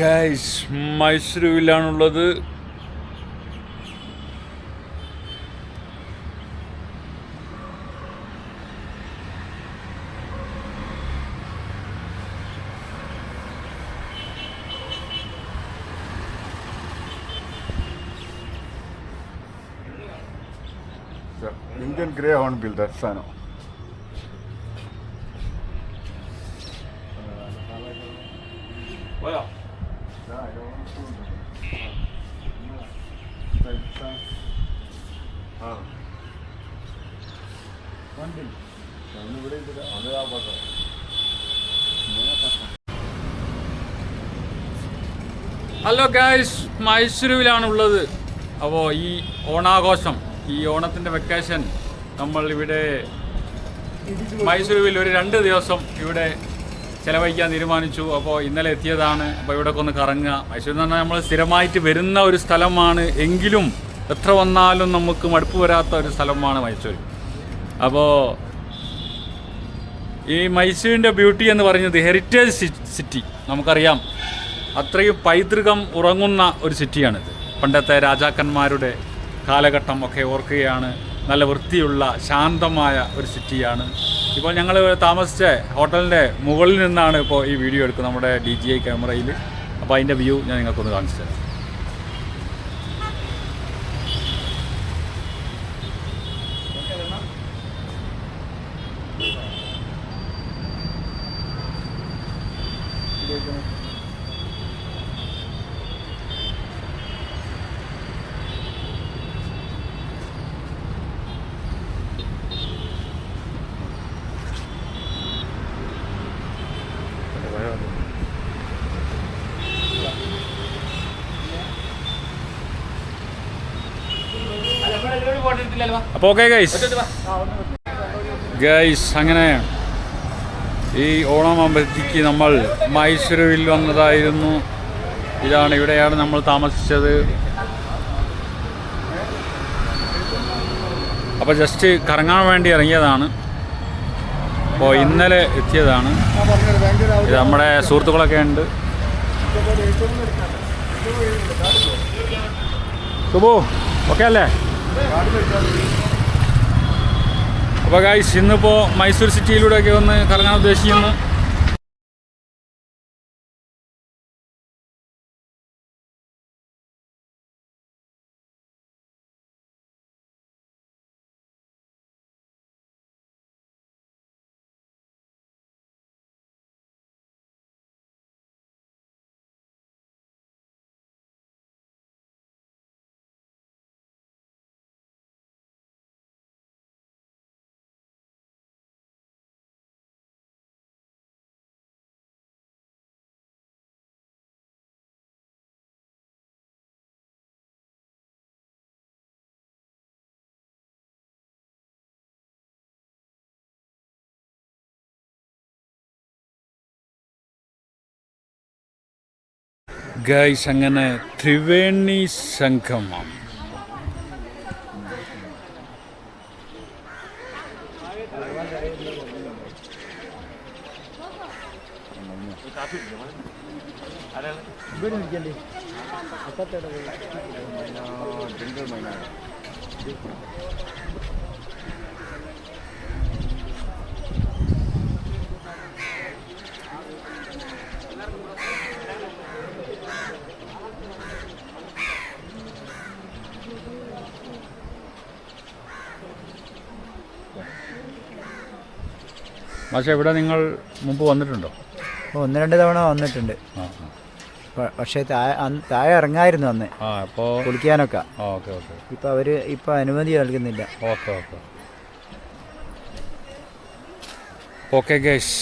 Guys മൈസൂരുവിലാണുള്ളത്. Indian Greyhound builder സാധനം. Hello guys, മൈസൂരുവിലാണുള്ളത്. അപ്പോൾ ഈ ഓണാഘോഷം, ഈ ഓണത്തിൻ്റെ വെക്കേഷൻ നമ്മൾ ഇവിടെ മൈസൂരുവിൽ ഒരു 2 ദിവസം ഇവിടെ ചിലവഴിക്കാൻ തീരുമാനിച്ചു. അപ്പോൾ ഇന്നലെ എത്തിയതാണ്. അപ്പോൾ ഇവിടെയൊക്കെ ഒന്ന് കറങ്ങുക. മൈസൂർ എന്ന് പറഞ്ഞാൽ നമ്മൾ സ്ഥിരമായിട്ട് വരുന്ന ഒരു സ്ഥലമാണ്, എങ്കിലും എത്ര വന്നാലും നമുക്ക് മടുപ്പ് വരാത്ത ഒരു സ്ഥലമാണ് മൈസൂർ. അപ്പോൾ ഈ മൈസൂരിൻ്റെ ബ്യൂട്ടി എന്ന് പറയുന്നത് ഹെറിറ്റേജ് സിറ്റി. നമുക്കറിയാം, അത്രയും പൈതൃകം ഉറങ്ങുന്ന ഒരു സിറ്റിയാണിത്. പണ്ടത്തെ രാജാക്കന്മാരുടെ കാലഘട്ടം ഒക്കെ ഓർക്കുകയാണ്. നല്ല വൃത്തിയുള്ള ശാന്തമായ ഒരു സിറ്റിയാണ്. ഇപ്പോൾ ഞങ്ങൾ താമസിച്ച ഹോട്ടലിൻ്റെ മുകളിൽ നിന്നാണ് ഇപ്പോൾ ഈ വീഡിയോ എടുക്കുന്നത്, നമ്മുടെ DJI ക്യാമറയിൽ. അപ്പോൾ അതിൻ്റെ വ്യൂ ഞാൻ നിങ്ങൾക്കൊന്ന് കാണിച്ചു തരാം. അപ്പോൾ ഓക്കെ ഗൈസ്, അങ്ങനെ ഈ ഓണം അവധിക്ക് നമ്മൾ മൈസൂരുവിൽ വന്നതായിരുന്നു. ഇവിടെയാണ് നമ്മൾ താമസിച്ചത്. അപ്പോൾ ജസ്റ്റ് കറങ്ങാൻ വേണ്ടി ഇറങ്ങിയതാണ്. അപ്പോൾ ഇന്നലെ എത്തിയതാണ്. ഇത് നമ്മുടെ സുഹൃത്തുക്കളൊക്കെ ഉണ്ട്. സുബു ഓക്കെ അല്ലേ? അപ്പോൾ ഗൈസ്, ഇന്നിപ്പോൾ മൈസൂർ സിറ്റിയിലൂടെയൊക്കെ ഒന്ന് കറങ്ങാൻ ഉദ്ദേശിക്കുന്നു. ഗൈസ്, അങ്ങനെ ത്രിവേണി സംഗമം. പക്ഷേ ഇവിടെ നിങ്ങൾ മുമ്പ് വന്നിട്ടുണ്ടോ? 1-2 തവണ വന്നിട്ടുണ്ട്. പക്ഷേ താഴെ ഇറങ്ങായിരുന്നു അന്ന് അപ്പോൾ കുളിക്കാനൊക്കെ. Okay okay. ഇപ്പോൾ അവർ അനുമതി നൽകുന്നില്ല. Okay okay okay guys,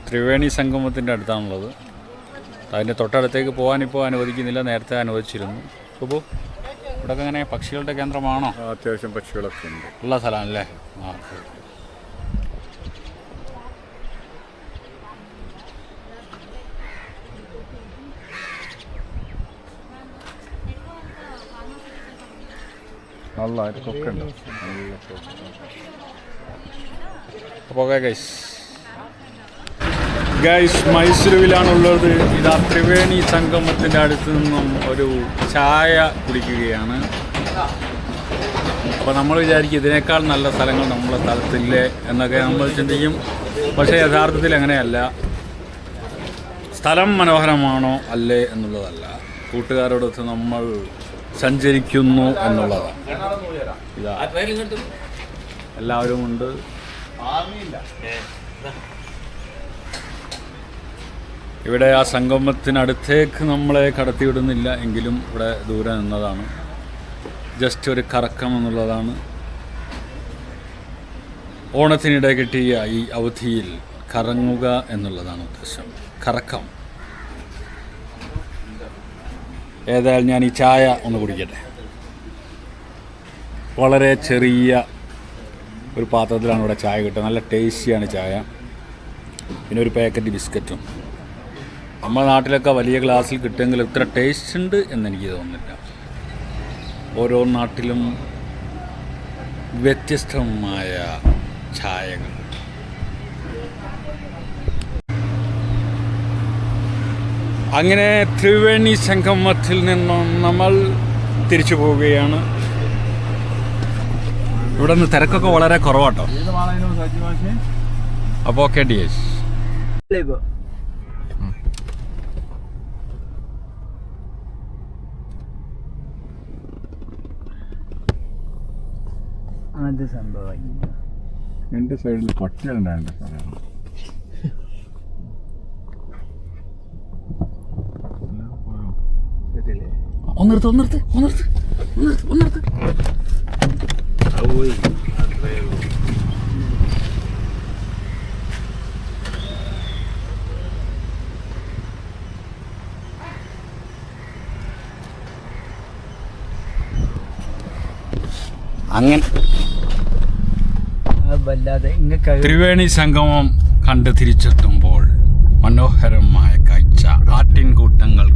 Triveni സംഗമത്തിൻ്റെ അടുത്താണുള്ളത്. അതിൻ്റെ തൊട്ടടുത്തേക്ക് പോകാനിപ്പോൾ അനുവദിക്കുന്നില്ല, നേരത്തെ അനുവദിച്ചിരുന്നു. അപ്പോൾ ഇവിടെയൊക്കെ എങ്ങനെ പക്ഷികളുടെ കേന്ദ്രമാണോ? അത്യാവശ്യം പക്ഷികളൊക്കെ ഉണ്ട്, ഉള്ള സ്ഥലമാണല്ലേ? ആ ഓക്കെ. നല്ല കൊക്കെ ഉണ്ട്. അപ്പോൾ ഓക്കെ ഗൈസ്, ഗൈസ് മൈസൂരുവിലാണുള്ളത്. ഇതാ ത്രിവേണി സംഗമത്തിൻ്റെ അടുത്ത് നിന്നും ഒരു ചായ കുടിക്കുകയാണ്. അപ്പോൾ നമ്മൾ വിചാരിക്കും ഇതിനേക്കാൾ നല്ല സ്ഥലങ്ങൾ നമ്മളെ സ്ഥലത്തില്ലേ എന്നൊക്കെ നമ്മൾ ചിന്തിക്കും. പക്ഷേ യഥാർത്ഥത്തിൽ അങ്ങനെയല്ല. സ്ഥലം മനോഹരമാണോ അല്ലേ എന്നുള്ളതല്ല, കൂട്ടുകാരോടൊത്ത് നമ്മൾ സഞ്ചരിക്കുന്നു എന്നുള്ളതാണ്. ഇതാ എല്ലാവരും ഉണ്ട്. ഇവിടെ ആ സംഗമത്തിനടുത്തേക്ക് നമ്മളെ കടത്തിവിടുന്നില്ല എങ്കിലും ഇവിടെ ദൂരെ നിന്നതാണ്. ജസ്റ്റ് ഒരു കറക്കം എന്നുള്ളതാണ്. ഓണത്തിനിടെ കിട്ടിയ ഈ അവധിയിൽ കറങ്ങുക എന്നുള്ളതാണ് ഉദ്ദേശം. കറക്കം. ഏതായാലും ഞാൻ ഈ ചായ ഒന്ന് കുടിക്കട്ടെ. വളരെ ചെറിയ ഒരു പാത്രത്തിലാണ് ഇവിടെ ചായ കിട്ടുക. നല്ല ടേസ്റ്റിയാണ് ചായ. പിന്നെ ഒരു പാക്കറ്റ് ബിസ്ക്കറ്റും. നമ്മുടെ നാട്ടിലൊക്കെ വലിയ ഗ്ലാസ്സിൽ കിട്ടുമെങ്കിൽ ഇത്ര ടേസ്റ്റ് ഉണ്ട് എന്നെനിക്ക് തോന്നുന്നില്ല. ഓരോ നാട്ടിലും വ്യത്യസ്തമായ ചായകൾ. അങ്ങനെ ത്രിവേണി സംഗമത്തിൽ നിന്നും നമ്മൾ തിരിച്ചു പോവുകയാണ്. ഇവിടെ നിന്ന് തിരക്കൊക്കെ വളരെ കുറവാട്ടോ. അപ്പോൾ ഓക്കെ ഡിയേഴ്സ്. അത് സംഭവം എൻ്റെ സൈഡിൽ പട്ടികളുണ്ടായിരുന്നു സാറേ. ഒന്നിർത്ത്. അങ്ങനെ വല്ലാതെ ത്രിവേണി സംഗമം കണ്ട് തിരിച്ചെത്തുമ്പോൾ മനോഹരമായ കാഴ്ച. ആട്ടിൻകൂട്ടങ്ങൾ